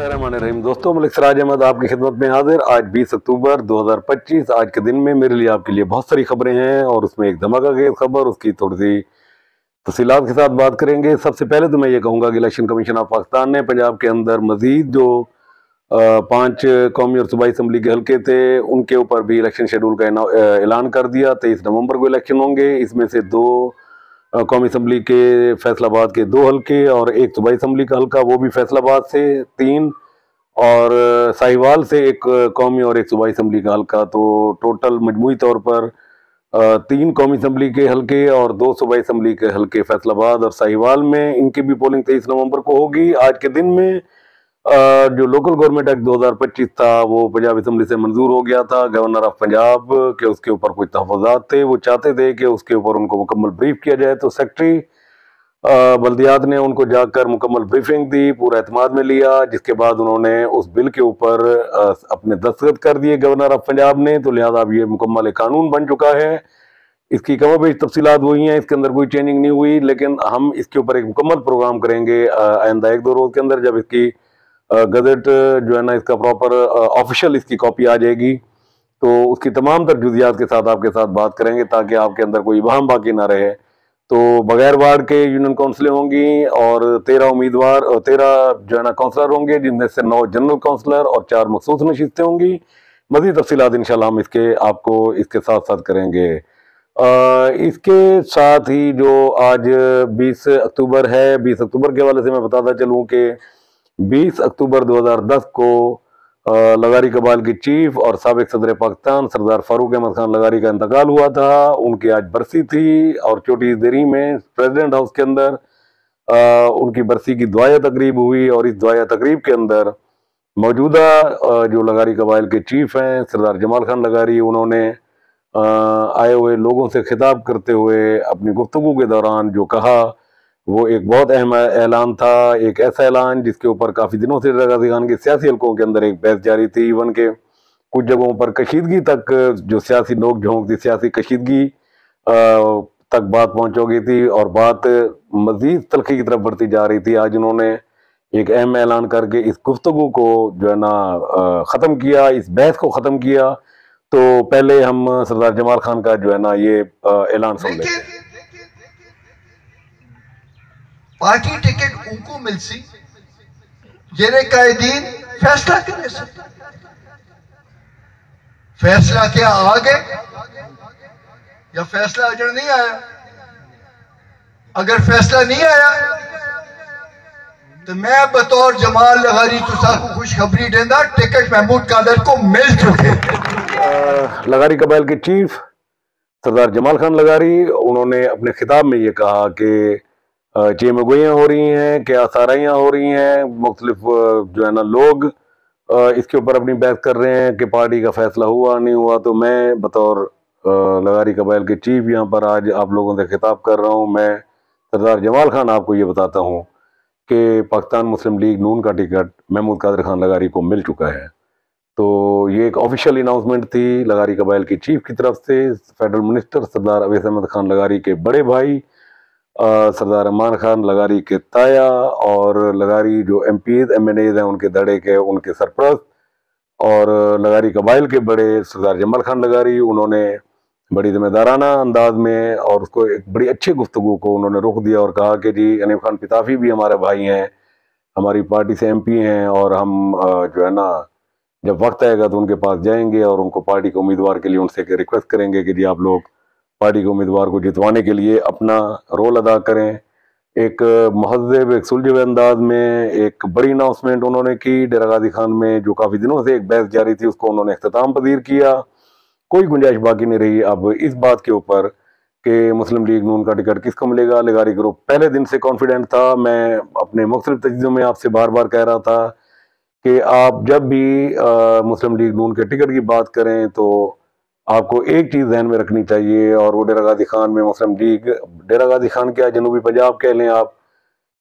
बिस्मिल्लाहिर्रहमानिर्रहीम। दोस्तों, मलिक सिराज अहमद आपकी खिदमत में हाजिर। आज 20 अक्टूबर 2025। आज के दिन में मेरे लिए आपके लिए बहुत सारी खबरें हैं और उसमें एक धमाकेदार खबर, उसकी थोड़ी सी तफसीलात के साथ बात करेंगे। सबसे पहले तो मैं ये कहूँगा कि इलेक्शन कमीशन ऑफ पाकिस्तान ने पंजाब के अंदर मजीद जो 5 कौमी और सूबाई असम्बली के हल्के थे उनके ऊपर भी इलेक्शन शेड्यूल का ऐलान कर दिया। 23 नवंबर को इलेक्शन होंगे। इसमें से 2 कौमी असम्बली के फैसलाबाद के 2 हल्के और 1 सूबाई असम्बली का हल्का, वो भी फैसलाबाद से 3 और साहिवाल से 1 कौमी और 1 सूबाई असम्बली का हल्का। तो टोटल मजमूई तौर पर 3 कौमी असम्बली के हल्के और 2 सूबाई असम्बली के हल्के फैसलाबाद और साहिवाल में, इनकी भी पोलिंग 23 नवंबर को होगी। आज के दिन में जो लोकल गवर्नमेंट एक्ट 2025 था वो पंजाब असम्बली से मंजूर हो गया था। गवर्नर ऑफ पंजाब के उसके ऊपर कुछ तहफ़्फ़ुज़ात थे, वो चाहते थे कि उसके ऊपर उनको मुकम्मल ब्रीफ किया जाए। तो सेक्रेटरी बल्दियात ने उनको जाकर मुकम्मल ब्रीफिंग दी, पूरा एतमाद में लिया, जिसके बाद उन्होंने उस बिल के ऊपर अपने दस्तखत कर दिए गवर्नर ऑफ पंजाब ने। तो लिहाजा अब ये मुकम्मल एक कानून बन चुका है। इसकी कमोबेश तफसीलात वही हैं, इसके अंदर कोई चेंजिंग नहीं हुई, लेकिन हम इसके ऊपर एक मुकम्मल प्रोग्राम करेंगे आइंदा 1-2 रोज के अंदर, जब इसकी गजट जो है ना, इसका प्रॉपर ऑफिशियल इसकी कॉपी आ जाएगी तो उसकी तमाम तर जुजियात के साथ आपके साथ बात करेंगे, ताकि आपके अंदर कोई वहम बाकी ना रहे। तो बगैर वार्ड के यूनियन काउंसिलें होंगी और 13 उम्मीदवार और 13 जो है ना काउंसलर होंगे, जिनमें से 9 जनरल काउंसलर और 4 मखसूस नशिस्तें होंगी। मज़ीद तफसीलात इंशाल्लाह हम आपको इसके साथ साथ करेंगे। इसके साथ ही जो आज 20 अक्टूबर है, 20 अक्टूबर के हवाले से मैं बताता चलूँ कि 20 अक्टूबर 2010 को लगारी कबाइल के चीफ और साबिक सदर पाकिस्तान सरदार फारूक अहमद खान लगारी का इंतकाल हुआ था। उनकी आज बरसी थी और छोटी देरी में प्रेसिडेंट हाउस के अंदर उनकी बरसी की दुआया तकरीब हुई। और इस दुआया तकरीब के अंदर मौजूदा जो लगारी कबाइल के चीफ हैं सरदार जमाल खान लगारी, उन्होंने आए हुए लोगों से खिताब करते हुए अपनी गुफ्तगू के दौरान जो कहा, वो एक बहुत अहम ऐलान था। एक ऐसा ऐलान जिसके ऊपर काफ़ी दिनों से लगाजी खान के सियासी हल्कों के अंदर एक बहस जारी थी। इवन के कुछ जगहों पर कशीदगी तक, जो सियासी नोक झोंक थी, सियासी कशीदगी तक बात पहुंच गई थी और बात मजीद तलखी की तरफ बढ़ती जा रही थी। आज उन्होंने एक अहम ऐलान करके इस गुफ्तगू को जो है ना ख़त्म किया, इस बहस को ख़त्म किया। तो पहले हम सरदार जमाल खान का जो है ना ये ऐलान सुन लेते हैं। पार्टी टिकट उनको मिल सी जिन्हें कायदीन फैसला करे से। फैसला क्या आ गए या फैसला अजर नहीं आया? अगर फैसला नहीं आया तो मैं बतौर जमाल लगारी को खुशखबरी देना, टिकट महमूद कादर को मिल चुके। लगारी कबाइल के चीफ सरदार जमाल खान लगारी, उन्होंने अपने खिताब में ये कहा कि चेमगोइयाँ हो रही हैं, क्या आसाराइयाँ हो रही हैं, मुख्तलिफ जो है ना लोग इसके ऊपर अपनी बहस कर रहे हैं कि पार्टी का फैसला हुआ नहीं हुआ। तो मैं बतौर लगारी कबाइल के चीफ यहाँ पर आज आप लोगों से खिताब कर रहा हूँ। मैं सरदार जमाल खान आपको ये बताता हूँ कि पाकिस्तान मुस्लिम लीग नून का टिकट महमूद कादर खान लगारी को मिल चुका है। तो ये एक ऑफिशियल अनाउंसमेंट थी लगारी कबाइल के चीफ की तरफ से। फेडरल मिनिस्टर सरदार अवैस अहमद खान लगारी के बड़े भाई सरदार अमान खान लगारी के ताया और लगारी जो MPs MNAs हैं उनके धड़े के उनके सरपरस्त और लगारी कबाइल के बड़े सरदार जमाल खान लगारी, उन्होंने बड़ी जिम्मेदाराना अंदाज में और उसको एक बड़ी अच्छी गुफ्तगू को उन्होंने रुख दिया और कहा कि जी अनीफ खान पिताफी भी हमारे भाई हैं, हमारी पार्टी से MP हैं और हम जो है ना जब वक्त आएगा तो उनके पास जाएंगे और उनको पार्टी के उम्मीदवार के लिए उनसे रिक्वेस्ट करेंगे कि जी आप लोग पार्टी के उम्मीदवार को जितवाने के लिए अपना रोल अदा करें। एक महज़ब, एक सुलझे अंदाज में एक बड़ी अनाउंसमेंट उन्होंने की। डेरा गाजी खान में जो काफ़ी दिनों से एक बहस जारी थी उसको उन्होंने इख्तिताम पजीर किया। कोई गुंजाइश बाकी नहीं रही अब इस बात के ऊपर कि मुस्लिम लीग नून का टिकट किसको मिलेगा। लगारी ग्रुप पहले दिन से कॉन्फिडेंट था। मैं अपने मुख्तलिफ तजज़ियों में आपसे बार बार कह रहा था कि आप जब भी मुस्लिम लीग नून के टिकट की बात करें तो आपको एक चीज़ ध्यान में रखनी चाहिए, और वो डेरा गाजी खान में मुस्लिम लीग, डेरा गाजी खान क्या जनूबी पंजाब कह लें आप,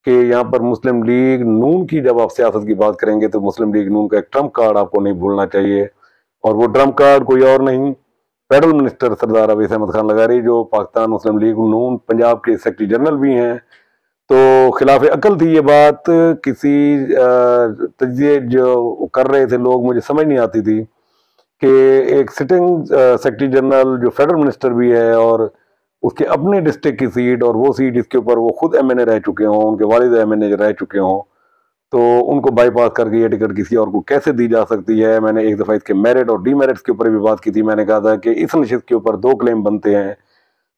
कि यहाँ पर मुस्लिम लीग नून की जब आप सियासत की बात करेंगे तो मुस्लिम लीग नून का एक ट्रम्प कार्ड आपको नहीं भूलना चाहिए। और वो ट्रम्प कार्ड कोई और नहीं, फेडरल मिनिस्टर सरदार अवैस अहमद खान लगारी जो पाकिस्तान मुस्लिम लीग नून पंजाब के सेक्रेटरी जनरल भी हैं, तो खिलाफ अकल थी ये बात। किसी तजिए जो कर रहे थे लोग, मुझे समझ नहीं आती थी कि एक सिटिंग सेक्रेटरी जनरल जो फेडरल मिनिस्टर भी है और उसके अपने डिस्ट्रिक्ट की सीट, और वो सीट जिसके ऊपर वो खुद एमएनए रह चुके हों, उनके वालिद एमएनए रह चुके हों, तो उनको बाईपास करके ये टिकट किसी और को कैसे दी जा सकती है। मैंने एक दफ़ा इसके मेरिट और डीमेरिट्स के ऊपर भी बात की थी। मैंने कहा था कि इस नशिस्त के ऊपर दो क्लेम बनते हैं।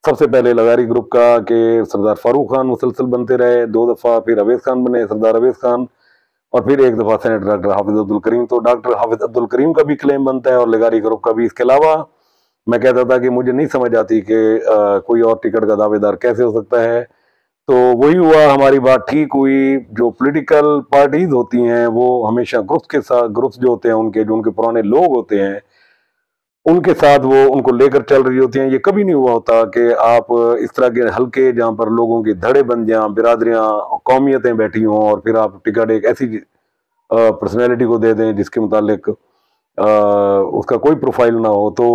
सबसे पहले लगारी ग्रुप का कि सरदार फारूक खान मुसलसल बनते रहे, दो दफ़ा फिर अवैस खान बने, सरदार अवैस खान, और फिर एक दफ़ा सेनेटर डॉक्टर हाफिज अब्दुल करीम। तो डॉक्टर हाफिज अब्दुल करीम का भी क्लेम बनता है और लगारी ग्रुप का भी। इसके अलावा मैं कहता था कि मुझे नहीं समझ आती कि कोई और टिकट का दावेदार कैसे हो सकता है। तो वही हुआ, हमारी बात ठीक हुई। जो पॉलिटिकल पार्टीज होती हैं वो हमेशा ग्रुप्स के साथ, ग्रुप्स जो होते हैं उनके, जो उनके पुराने लोग होते हैं उनके साथ वो उनको लेकर चल रही होती हैं। ये कभी नहीं हुआ होता कि आप इस तरह के हल्के जहाँ पर लोगों की धड़े बन जाएं, बिरादरियां, कौमियतें बैठी हों, और फिर आप टिकट एक ऐसी पर्सनैलिटी को दे दें जिसके मुतालिक उसका कोई प्रोफाइल ना हो। तो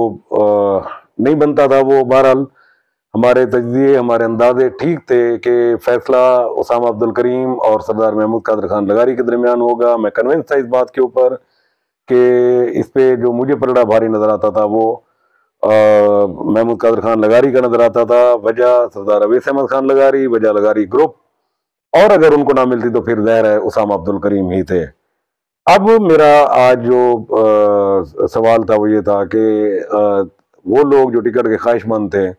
नहीं बनता था वो। बहरहाल हमारे तजज़िये, हमारे अंदाजे ठीक थे कि फैसला उसामा अब्दुल करीम और सरदार महमूद कादर खान लगारी के दरमियान होगा। मैं कन्विंस था इस बात के ऊपर कि इस पे जो मुझे पलड़ा भारी नजर आता था वो महमूद कादर खान लगारी का नजर आता था। वजह सरदार अवैस अहमद खान लगारी, वजह लगारी ग्रुप, और अगर उनको ना मिलती तो फिर ज़ाहिर है उसामा अब्दुल करीम ही थे। अब मेरा आज जो सवाल था वो ये था कि वो लोग जो टिकट के ख्वाहिशमंद थे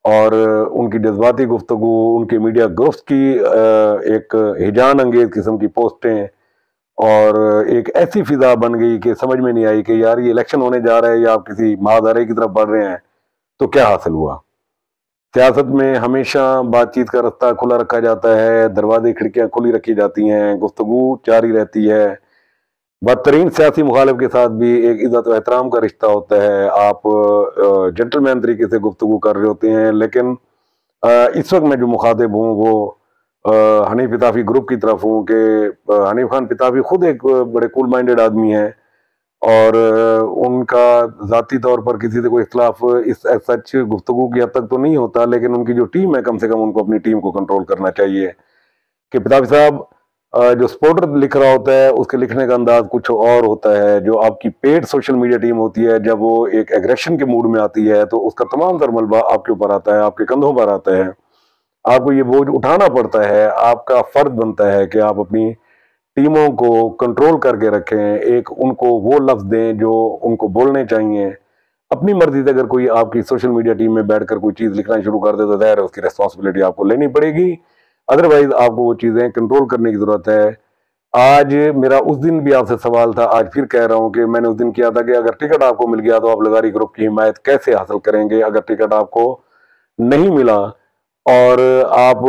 और उनकी जज्बाती गुफ्तगू, उनके मीडिया ग्रुप्स की एक हिजान अंगेज किस्म की पोस्टें, और एक ऐसी फिजा बन गई कि समझ में नहीं आई कि यार ये इलेक्शन होने जा रहा है या आप किसी महादारे की तरफ बढ़ रहे हैं। तो क्या हासिल हुआ? सियासत में हमेशा बातचीत का रास्ता खुला रखा जाता है, दरवाजे खिड़कियां खुली रखी जाती हैं, गुफ्तगू जारी रहती है। बदतरीन सियासी मुखालिफ के साथ भी एक इज्जत व एहतराम का रिश्ता होता है। आप जेंटलमैन तरीके से गुफ्तगू कर रहे होते हैं। लेकिन इस वक्त मैं जो मुखातिब हूँ वो हनीफ पिताफी ग्रुप की तरफ हूँ कि हनीफ खान पिताफी खुद एक बड़े कूल माइंडेड आदमी हैं, और उनका ज़ाती तौर पर किसी से कोई इख्तलाफ इस सच गुफ्तगू की हद तक तो नहीं होता, लेकिन उनकी जो टीम है कम से कम उनको अपनी टीम को कंट्रोल करना चाहिए। कि पिताफी साहब जो सपोर्टर लिख रहा होता है उसके लिखने का अंदाज कुछ और होता है। जो आपकी पेड सोशल मीडिया टीम होती है, जब वो एक एग्रेशन के मूड में आती है तो उसका तमाम तर मलबा आपके ऊपर आता है, आपके कंधों पर आता है। आपको ये बोझ उठाना पड़ता है। आपका फर्ज बनता है कि आप अपनी टीमों को कंट्रोल करके रखें, एक उनको वो लफ्ज दें जो उनको बोलने चाहिए। अपनी मर्जी से अगर कोई आपकी सोशल मीडिया टीम में बैठकर कोई चीज़ लिखना शुरू कर दे तो ज़ाहिर है उसकी रिस्पॉन्सिबिलिटी आपको लेनी पड़ेगी। अदरवाइज आपको वो चीज़ें कंट्रोल करने की ज़रूरत है। आज मेरा उस दिन भी आपसे सवाल था, आज फिर कह रहा हूँ कि मैंने उस दिन किया था कि अगर टिकट आपको मिल गया तो आप लगारी ग्रुप की हिमायत कैसे हासिल करेंगे। अगर टिकट आपको नहीं मिला और आप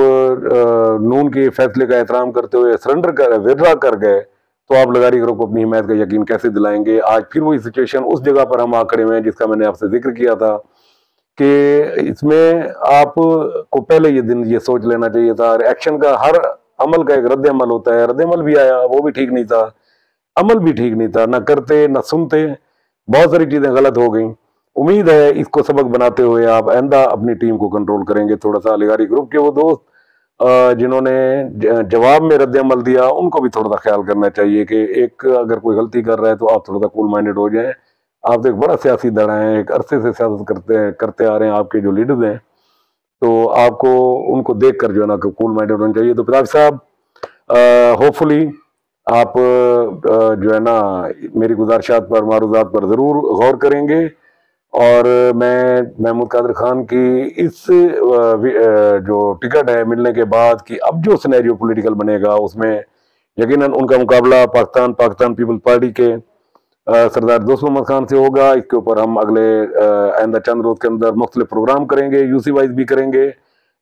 नून के फैसले का एहतराम करते हुए सरेंडर कर, विड्रा कर गए, तो आप लगारी ग्रुप को अपनी हिमायत का यकीन कैसे दिलाएंगे। आज फिर वही सिचुएशन उस जगह पर हम आ खड़े हुए हैं जिसका मैंने आपसे जिक्र किया था कि इसमें आप को पहले ये दिन ये सोच लेना चाहिए था। एक्शन का हर अमल का एक रद्द अमल होता है। रद्द अमल भी आया, वो भी ठीक नहीं था, अमल भी ठीक नहीं था, ना करते ना सुनते, बहुत सारी चीजें गलत हो गई। उम्मीद है इसको सबक बनाते हुए आप आइंदा अपनी टीम को कंट्रोल करेंगे। थोड़ा सा लगारी ग्रुप के वो दोस्त जिन्होंने जवाब में रद्द अमल दिया उनको भी थोड़ा सा ख्याल करना चाहिए कि एक अगर कोई गलती कर रहा है तो आप थोड़ा सा कूल माइंडेड हो जाएं। आप तो एक बड़ा सियासी दड़ा है, एक अरसे से सियासत करते आ रहे हैं, आपके जो लीडर्स हैं, तो आपको उनको देख कर जो है ना कूल माइंडेड होना चाहिए। तो पिताजी साहब होपफुली आप जो है ना मेरी गुजारिशात पर, मारूजात पर ज़रूर गौर करेंगे, और मैं महमूद कादर खान की इस जो टिकट है मिलने के बाद कि अब जो सिनेरियो पॉलिटिकल बनेगा उसमें यकीनन उनका मुकाबला पाकिस्तान पीपल्स पार्टी के सरदार दोस्त मोहम्मद खान से होगा। इसके ऊपर हम अगले आइंदा चंद रोज के अंदर मुख्तलिफ प्रोग्राम करेंगे, यूसी वाइज भी करेंगे।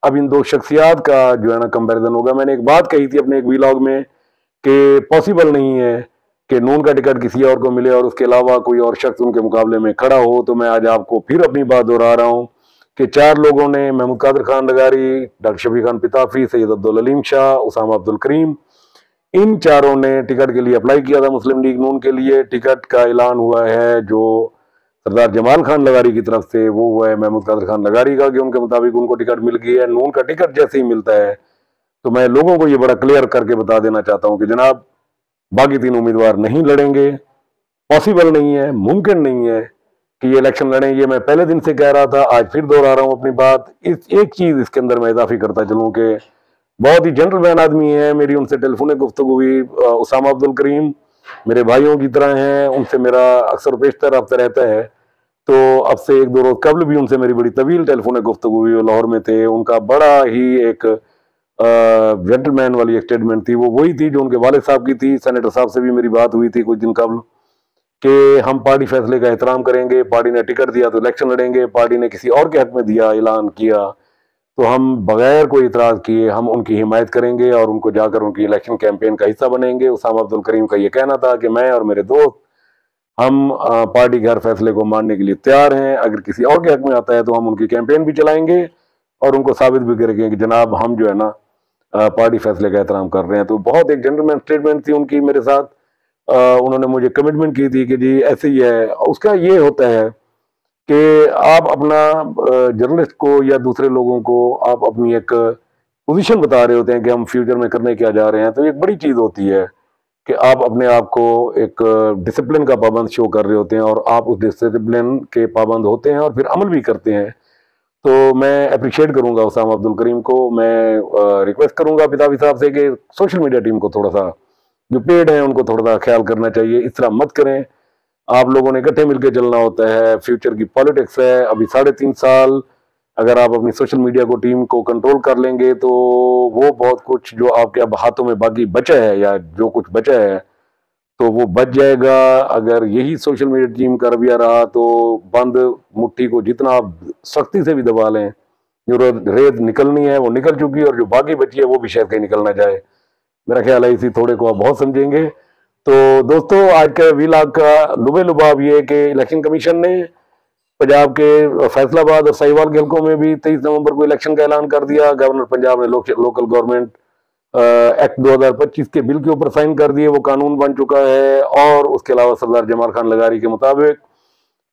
अब इन दो शख्सियात का जो है ना कंपेरिजन होगा। मैंने एक बात कही थी अपने एक वीलॉग में कि पॉसिबल नहीं है कि नून का टिकट किसी और को मिले और उसके अलावा कोई और शख्स उनके मुकाबले में खड़ा हो। तो मैं आज आपको फिर अपनी बात दोहरा रहा हूँ कि चार लोगों ने, महमूद कादर खान लगारी, डॉक्टर शफी खान पिताफी, सैयद अब्दुल अलीम शाह, उसामा अब्दुल करीम, इन चारों ने टिकट के लिए अप्लाई किया था मुस्लिम लीग नून के लिए। टिकट का ऐलान हुआ है जो सरदार जमाल खान लगारी की तरफ से, वो हुआ है महमूद कादर खान लगारी का कि उनके मुताबिक उनको टिकट मिल गई है। नून का टिकट जैसे ही मिलता है तो मैं लोगों को ये बड़ा क्लियर करके बता देना चाहता हूं कि जनाब बाकी 3 उम्मीदवार नहीं लड़ेंगे, पॉसिबल नहीं है, मुमकिन नहीं है कि ये इलेक्शन लड़ें। ये मैं पहले दिन से कह रहा था, आज फिर दोहरा रहा हूं अपनी बात। इस एक चीज इसके अंदर मैं इजाफी करता चलूं कि बहुत ही जेंटलमैन आदमी है, मेरी उनसे टेलीफोनिक गुफ्तगू हुई, उसामा अब्दुल करीम मेरे भाइयों की तरह हैं, उनसे मेरा अक्सर पेशतर रब्ता रहता है। तो अब से 1-2 रोज कबल भी उनसे मेरी बड़ी तवील टेलीफोनिक गुफ्तगू हुई, वो लाहौर में थे। उनका बड़ा ही एक जेंटलमैन वाली एक स्टेटमेंट थी, वो वही थी जो उनके वालिद साहब की थी। सेनेटर साहब से भी मेरी बात हुई थी कुछ दिन कबल कि हम पार्टी फैसले का एहतराम करेंगे, पार्टी ने टिकट दिया तो इलेक्शन लड़ेंगे, पार्टी ने किसी और के हक में दिया, ऐलान किया तो हम बगैर कोई इतराज किए हम उनकी हिमायत करेंगे और उनको जाकर उनकी इलेक्शन कैंपेन का हिस्सा बनेंगे। उसामा अब्दुल करीम का ये कहना था कि मैं और मेरे दोस्त हम पार्टी के हर फैसले को मानने के लिए तैयार हैं, अगर किसी और के हक में आता है तो हम उनकी कैंपेन भी चलाएंगे और उनको साबित भी करेंगे कि जनाब हम जो है ना पार्टी फैसले का एहतराम कर रहे हैं। तो बहुत एक जेंटलमैन स्टेटमेंट थी उनकी मेरे साथ। उन्होंने मुझे कमिटमेंट की थी कि जी ऐसे ही है। उसका ये होता है कि आप अपना जर्नलिस्ट को या दूसरे लोगों को आप अपनी एक पोजीशन बता रहे होते हैं कि हम फ्यूचर में करने क्या जा रहे हैं, तो एक बड़ी चीज होती है कि आप अपने आप को एक डिसिप्लिन का पाबंद शो कर रहे होते हैं और आप उस डिसिप्लिन के पाबंद होते हैं और फिर अमल भी करते हैं। तो मैं अप्रिशिएट करूंगा उसामा अब्दुल करीम को। मैं रिक्वेस्ट करूंगा पितावी साहब से कि सोशल मीडिया टीम को थोड़ा सा, जो पेड है उनको थोड़ा सा ख्याल करना चाहिए, इस तरह मत करें। आप लोगों ने इकट्ठे मिलकर चलना होता है, फ्यूचर की पॉलिटिक्स है। अभी 3.5 साल अगर आप अपनी सोशल मीडिया को टीम को कंट्रोल कर लेंगे तो वो बहुत कुछ जो आपके अब हाथों में बाकी बचा है या जो कुछ बचा है तो वो बच जाएगा। अगर यही सोशल मीडिया टीम का रवैया रहा तो बंद मुट्ठी को जितना आप सख्ती से भी दबा लें, जो रेत निकलनी है वो निकल चुकी है और जो बाकी बची है वो भी शायद कहीं निकल ना जाए। मेरा ख्याल है इसी थोड़े को आप बहुत समझेंगे। तो दोस्तों आज के व्लॉग का लुबे लुबाब ये कि इलेक्शन कमीशन ने पंजाब के फैसलाबाद और साहिवाल के हल्कों में भी 23 नवंबर को इलेक्शन का ऐलान कर दिया। गवर्नर पंजाब ने लोकल गवर्नमेंट एक्ट 2025 के बिल के ऊपर साइन कर दिए, वो कानून बन चुका है। और उसके अलावा सरदार जमाल खान लगारी के मुताबिक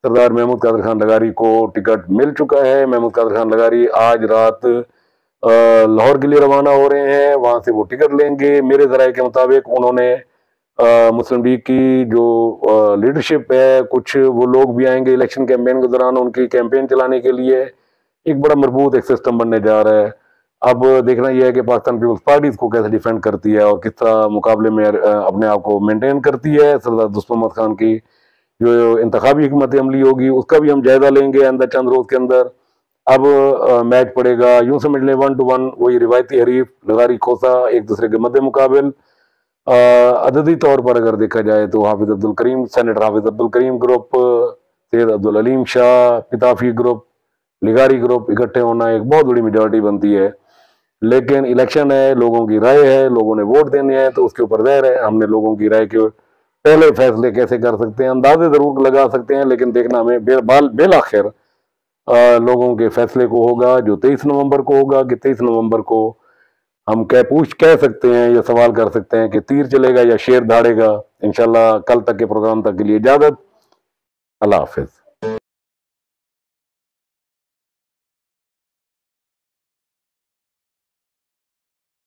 सरदार महमूद कादर खान लगारी को टिकट मिल चुका है। महमूद कादर खान लगारी आज रात लाहौर के लिए रवाना हो रहे हैं, वहां से वो टिकट लेंगे। मेरे जराये के मुताबिक उन्होंने मुस्लिम लीग की जो लीडरशिप है, कुछ वो लोग भी आएंगे इलेक्शन कैंपेन के दौरान उनकी कैंपेन चलाने के लिए। एक बड़ा मजबूत एक सिस्टम बनने जा रहा है। अब देखना यह है कि पाकिस्तान पीपल्स पार्टी इसको कैसे डिफेंड करती है और किस तरह मुकाबले में अपने आप को मेंटेन करती है। सरदार दुष्ट मोहम्मद खान की जो इंतखाबी हिकमत अमली होगी उसका भी हम जायजा लेंगे अंदर चंद रोज के अंदर। अब मैच पड़ेगा, यूं समझ लें 1 to 1 वही रिवायती हरीफ लगारी खोसा एक दूसरे के मध्य मुकाबल। अददी तौर पर अगर देखा जाए तो Hafiz Abdul Karim, senator Hafiz Abdul Karim group, Syed Abdul Aleem Shah, Pitafi group, लिगारी ग्रुप इकट्ठे होना एक बहुत बड़ी मेजॉरिटी बनती है। लेकिन इलेक्शन है, लोगों की राय है, लोगों ने वोट देने हैं तो उसके ऊपर ज़ाहिर है हमने लोगों की राय के पहले फैसले कैसे कर सकते हैं, अंदाजे जरूर लगा सकते हैं, लेकिन देखना हमें बेलाखिर लोगों के फैसले को होगा जो 23 नवंबर को होगा कि 23 नवंबर को हम कह सकते हैं या सवाल कर सकते हैं कि तीर चलेगा या शेर धाड़ेगा। इंशाल्लाह कल तक के प्रोग्राम तक के लिए इजाजत। अल्लाह हाफिज।